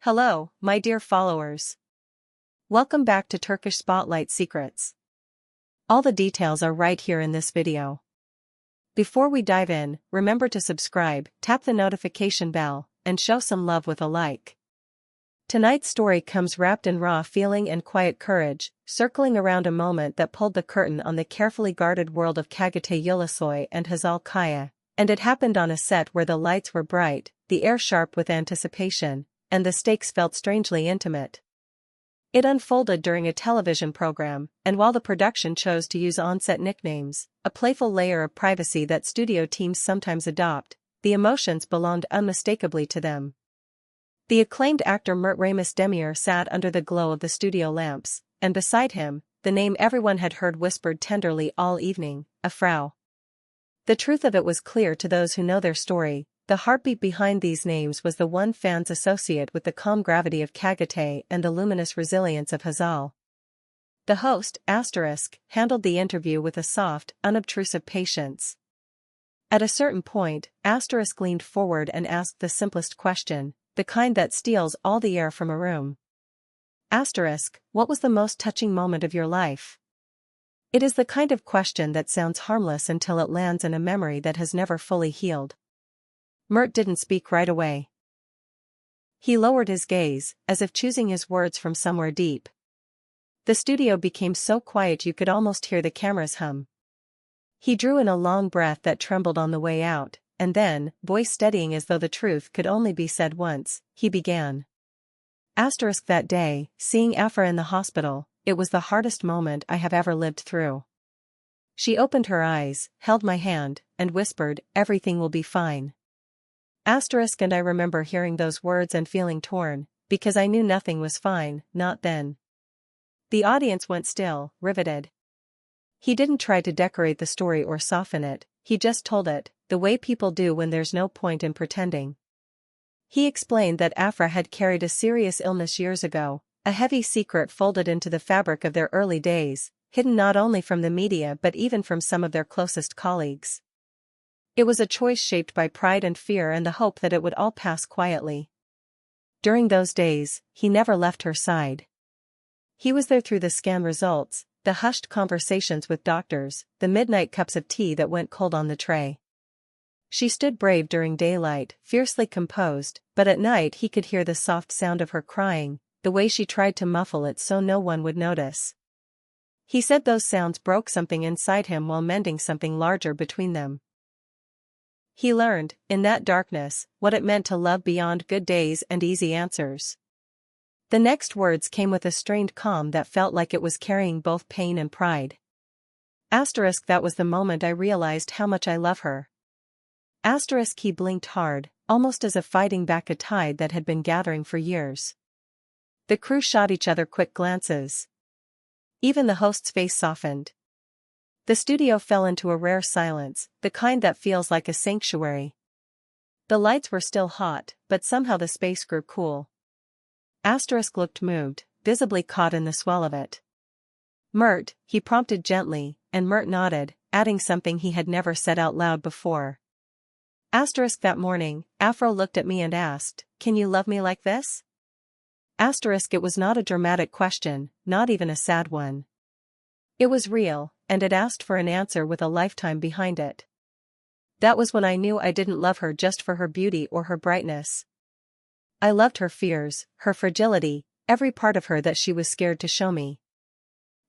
Hello, my dear followers. Welcome back to Turkish Spotlight Secrets. All the details are right here in this video. Before we dive in, remember to subscribe, tap the notification bell, and show some love with a like. Tonight's story comes wrapped in raw feeling and quiet courage, circling around a moment that pulled the curtain on the carefully guarded world of Çağatay Ulusoy and Hazal. And it happened on a set where the lights were bright, the air sharp with anticipation, and the stakes felt strangely intimate. It unfolded during a television program, and while the production chose to use on-set nicknames, a playful layer of privacy that studio teams sometimes adopt, the emotions belonged unmistakably to them. The acclaimed actor Mert Demir sat under the glow of the studio lamps, and beside him, the name everyone had heard whispered tenderly all evening, Afra. The truth of it was clear to those who know their story. The heartbeat behind these names was the one fans associate with the calm gravity of Çağatay and the luminous resilience of Hazal. The host, handled the interview with a soft, unobtrusive patience. At a certain point, leaned forward and asked the simplest question, the kind that steals all the air from a room. What was the most touching moment of your life? It is the kind of question that sounds harmless until it lands in a memory that has never fully healed. Mert didn't speak right away. He lowered his gaze, as if choosing his words from somewhere deep. The studio became so quiet you could almost hear the cameras hum. He drew in a long breath that trembled on the way out, and then, voice steadying as though the truth could only be said once, he began. That day, seeing Afra in the hospital, it was the hardest moment I have ever lived through. She opened her eyes, held my hand, and whispered, "Everything will be fine." And I remember hearing those words and feeling torn, because I knew nothing was fine, not then. The audience went still, riveted. He didn't try to decorate the story or soften it, he just told it, the way people do when there's no point in pretending. He explained that Afra had carried a serious illness years ago, a heavy secret folded into the fabric of their early days, hidden not only from the media but even from some of their closest colleagues. It was a choice shaped by pride and fear and the hope that it would all pass quietly. During those days, he never left her side. He was there through the scan results, the hushed conversations with doctors, the midnight cups of tea that went cold on the tray. She stood brave during daylight, fiercely composed, but at night he could hear the soft sound of her crying, the way she tried to muffle it so no one would notice. He said those sounds broke something inside him while mending something larger between them. He learned, in that darkness, what it meant to love beyond good days and easy answers. The next words came with a strained calm that felt like it was carrying both pain and pride. That was the moment I realized how much I love her. He blinked hard, almost as if fighting back a tide that had been gathering for years. The crew shot each other quick glances. Even the host's face softened. The studio fell into a rare silence, the kind that feels like a sanctuary. The lights were still hot, but somehow the space grew cool. Looked moved, visibly caught in the swell of it. "Mert," he prompted gently, and Mert nodded, adding something he had never said out loud before. That morning, Afra looked at me and asked, "Can you love me like this?" It was not a dramatic question, not even a sad one. It was real, and it asked for an answer with a lifetime behind it. That was when I knew I didn't love her just for her beauty or her brightness. I loved her fears, her fragility, every part of her that she was scared to show me.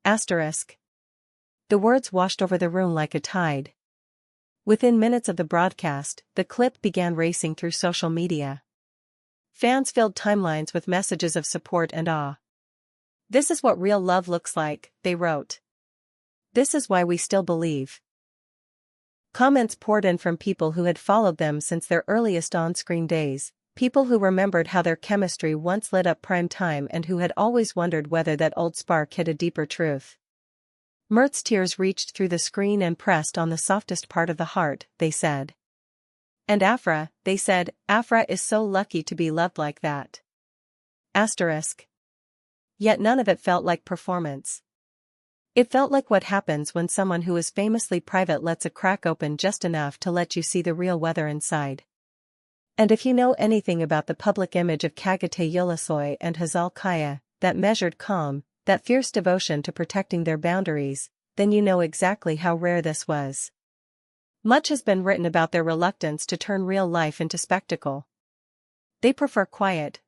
The words washed over the room like a tide. Within minutes of the broadcast, the clip began racing through social media. Fans filled timelines with messages of support and awe. "This is what real love looks like," they wrote. "This is why we still believe." Comments poured in from people who had followed them since their earliest on-screen days, people who remembered how their chemistry once lit up prime time and who had always wondered whether that old spark hid a deeper truth. Mert's tears reached through the screen and pressed on the softest part of the heart, they said. And Afra, they said, "Afra is so lucky to be loved like that." Yet none of it felt like performance. It felt like what happens when someone who is famously private lets a crack open just enough to let you see the real weather inside. And if you know anything about the public image of Çağatay Ulusoy and Hazal Kaya, that measured calm, that fierce devotion to protecting their boundaries, then you know exactly how rare this was. Much has been written about their reluctance to turn real life into spectacle. They prefer quiet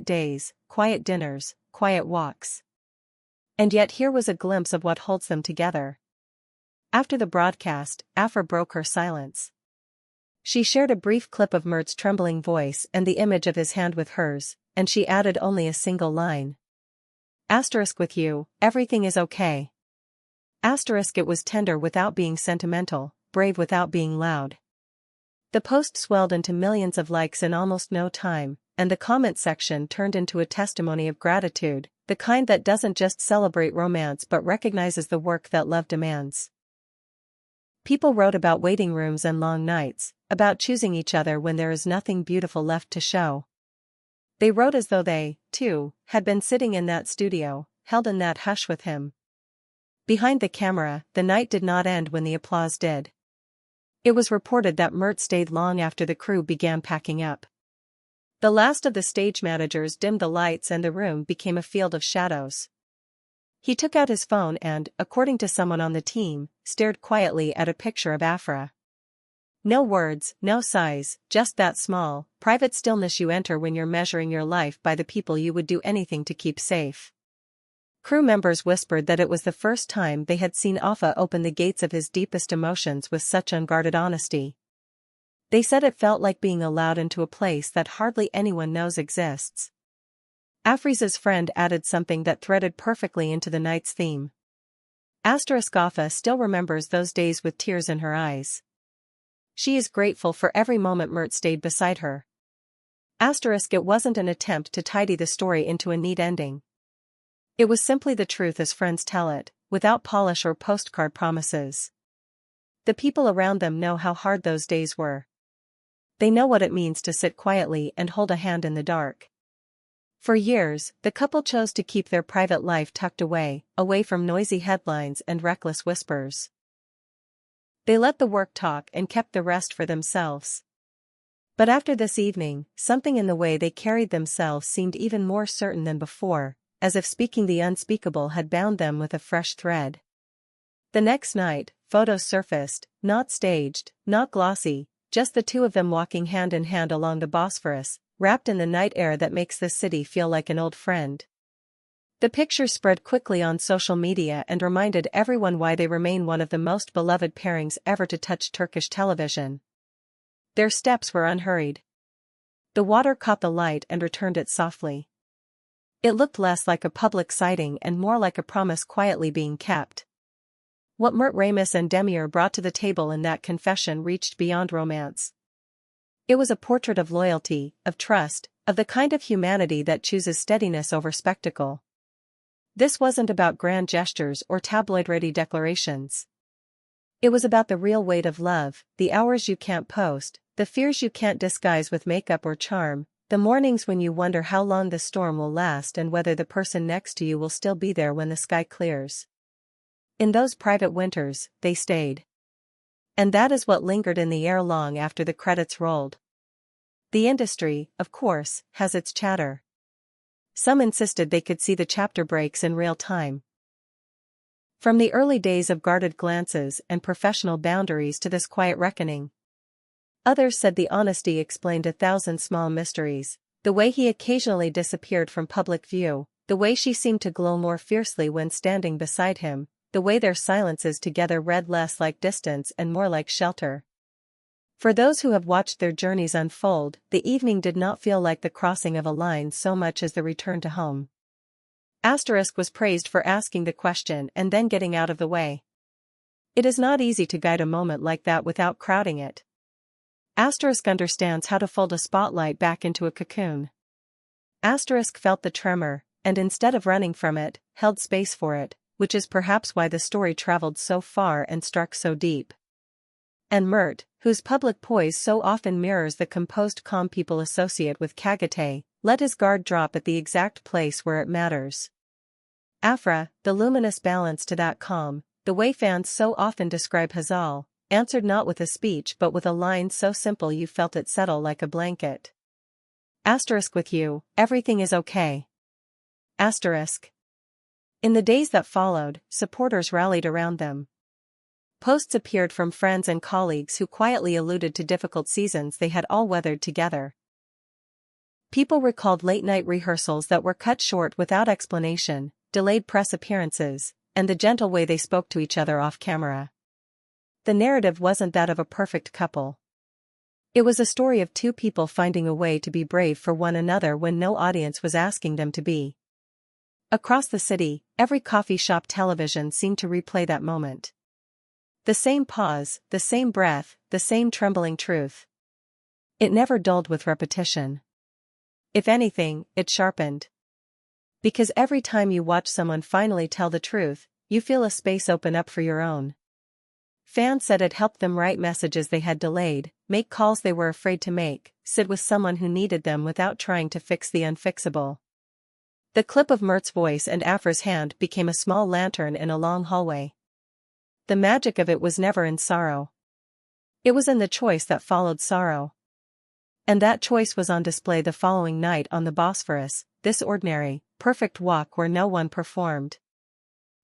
days, quiet dinners, quiet walks. And yet here was a glimpse of what holds them together. After the broadcast, Afra broke her silence. She shared a brief clip of Mert's trembling voice and the image of his hand with hers, and she added only a single line. Asterisk with you, everything is okay. Asterisk it was tender without being sentimental, brave without being loud. The post swelled into millions of likes in almost no time, and the comment section turned into a testimony of gratitude, the kind that doesn't just celebrate romance but recognizes the work that love demands. People wrote about waiting rooms and long nights, about choosing each other when there is nothing beautiful left to show. They wrote as though they, too, had been sitting in that studio, held in that hush with him. Behind the camera, the night did not end when the applause did. It was reported that Mert stayed long after the crew began packing up. The last of the stage managers dimmed the lights and the room became a field of shadows. He took out his phone and, according to someone on the team, stared quietly at a picture of Afra. No words, no sighs, just that small, private stillness you enter when you're measuring your life by the people you would do anything to keep safe. Crew members whispered that it was the first time they had seen Afa open the gates of his deepest emotions with such unguarded honesty. They said it felt like being allowed into a place that hardly anyone knows exists. Afriz's friend added something that threaded perfectly into the night's theme. Afa still remembers those days with tears in her eyes. She is grateful for every moment Mert stayed beside her. It wasn't an attempt to tidy the story into a neat ending. It was simply the truth as friends tell it, without polish or postcard promises. The people around them know how hard those days were. They know what it means to sit quietly and hold a hand in the dark. For years, the couple chose to keep their private life tucked away from noisy headlines and reckless whispers. They let the work talk and kept the rest for themselves. But after this evening, something in the way they carried themselves seemed even more certain than before, as if speaking the unspeakable had bound them with a fresh thread. The next night, photos surfaced, not staged, not glossy, just the two of them walking hand in hand along the Bosphorus, wrapped in the night air that makes the city feel like an old friend. The pictures spread quickly on social media and reminded everyone why they remain one of the most beloved pairings ever to touch Turkish television. Their steps were unhurried. The water caught the light and returned it softly. It looked less like a public sighting and more like a promise quietly being kept. What Mert Ramis and Demir brought to the table in that confession reached beyond romance. It was a portrait of loyalty, of trust, of the kind of humanity that chooses steadiness over spectacle. This wasn't about grand gestures or tabloid-ready declarations. It was about the real weight of love, the hours you can't post, the fears you can't disguise with makeup or charm, the mornings when you wonder how long the storm will last and whether the person next to you will still be there when the sky clears. In those private winters, they stayed. And that is what lingered in the air long after the credits rolled. The industry, of course, has its chatter. Some insisted they could see the chapter breaks in real time. From the early days of guarded glances and professional boundaries to this quiet reckoning. Others said the honesty explained 1,000 small mysteries, the way he occasionally disappeared from public view, the way she seemed to glow more fiercely when standing beside him, the way their silences together read less like distance and more like shelter. For those who have watched their journeys unfold, the evening did not feel like the crossing of a line so much as the return to home. Was praised for asking the question and then getting out of the way. It is not easy to guide a moment like that without crowding it. Understands how to fold a spotlight back into a cocoon. Felt the tremor, and instead of running from it, held space for it, which is perhaps why the story traveled so far and struck so deep. And Mert, whose public poise so often mirrors the composed calm people associate with Çağatay, let his guard drop at the exact place where it matters. Afra, the luminous balance to that calm, the way fans so often describe Hazal, answered not with a speech but with a line so simple you felt it settle like a blanket. Asterisk with you, everything is okay. Asterisk. In the days that followed, supporters rallied around them. Posts appeared from friends and colleagues who quietly alluded to difficult seasons they had all weathered together. People recalled late-night rehearsals that were cut short without explanation, delayed press appearances, and the gentle way they spoke to each other off-camera. The narrative wasn't that of a perfect couple. It was a story of two people finding a way to be brave for one another when no audience was asking them to be. Across the city, every coffee shop television seemed to replay that moment. The same pause, the same breath, the same trembling truth. It never dulled with repetition. If anything, it sharpened. Because every time you watch someone finally tell the truth, you feel a space open up for your own. Fans said it helped them write messages they had delayed, make calls they were afraid to make, sit with someone who needed them without trying to fix the unfixable. The clip of Mert's voice and Afra's hand became a small lantern in a long hallway. The magic of it was never in sorrow. It was in the choice that followed sorrow. And that choice was on display the following night on the Bosphorus, this ordinary, perfect walk where no one performed.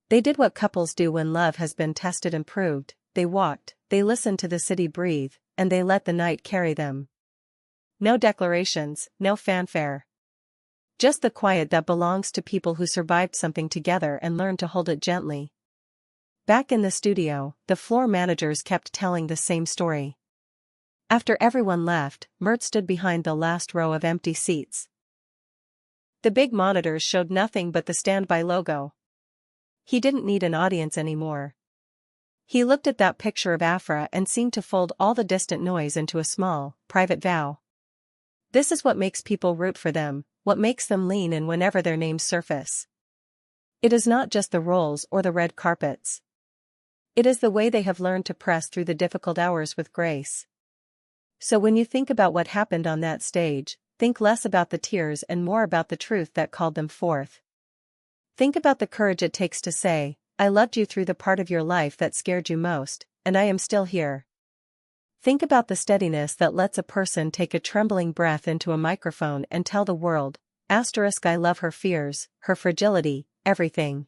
They did what couples do when love has been tested and proved. They walked, they listened to the city breathe, and they let the night carry them. No declarations, no fanfare. Just the quiet that belongs to people who survived something together and learned to hold it gently. Back in the studio, the floor managers kept telling the same story. After everyone left, Mert stood behind the last row of empty seats. The big monitors showed nothing but the standby logo. He didn't need an audience anymore. He looked at that picture of Afra and seemed to fold all the distant noise into a small, private vow. This is what makes people root for them, what makes them lean in whenever their names surface. It is not just the roles or the red carpets. It is the way they have learned to press through the difficult hours with grace. So when you think about what happened on that stage, think less about the tears and more about the truth that called them forth. Think about the courage it takes to say, I loved you through the part of your life that scared you most, and I am still here. Think about the steadiness that lets a person take a trembling breath into a microphone and tell the world, asterisk I love her fears, her fragility, everything.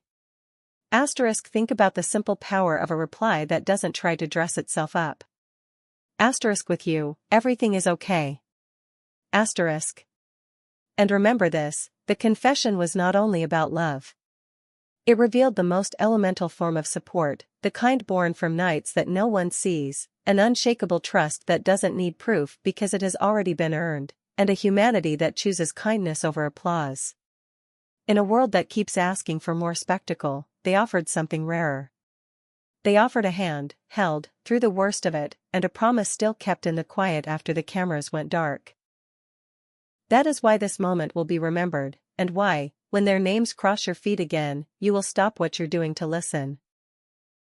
Asterisk think about the simple power of a reply that doesn't try to dress itself up. Asterisk with you, everything is okay. Asterisk. And remember this, the confession was not only about love. It revealed the most elemental form of support, the kind born from nights that no one sees, an unshakable trust that doesn't need proof because it has already been earned, and a humanity that chooses kindness over applause. In a world that keeps asking for more spectacle, they offered something rarer. They offered a hand, held, through the worst of it, and a promise still kept in the quiet after the cameras went dark. That is why this moment will be remembered, and why, when their names cross your feed again, you will stop what you're doing to listen.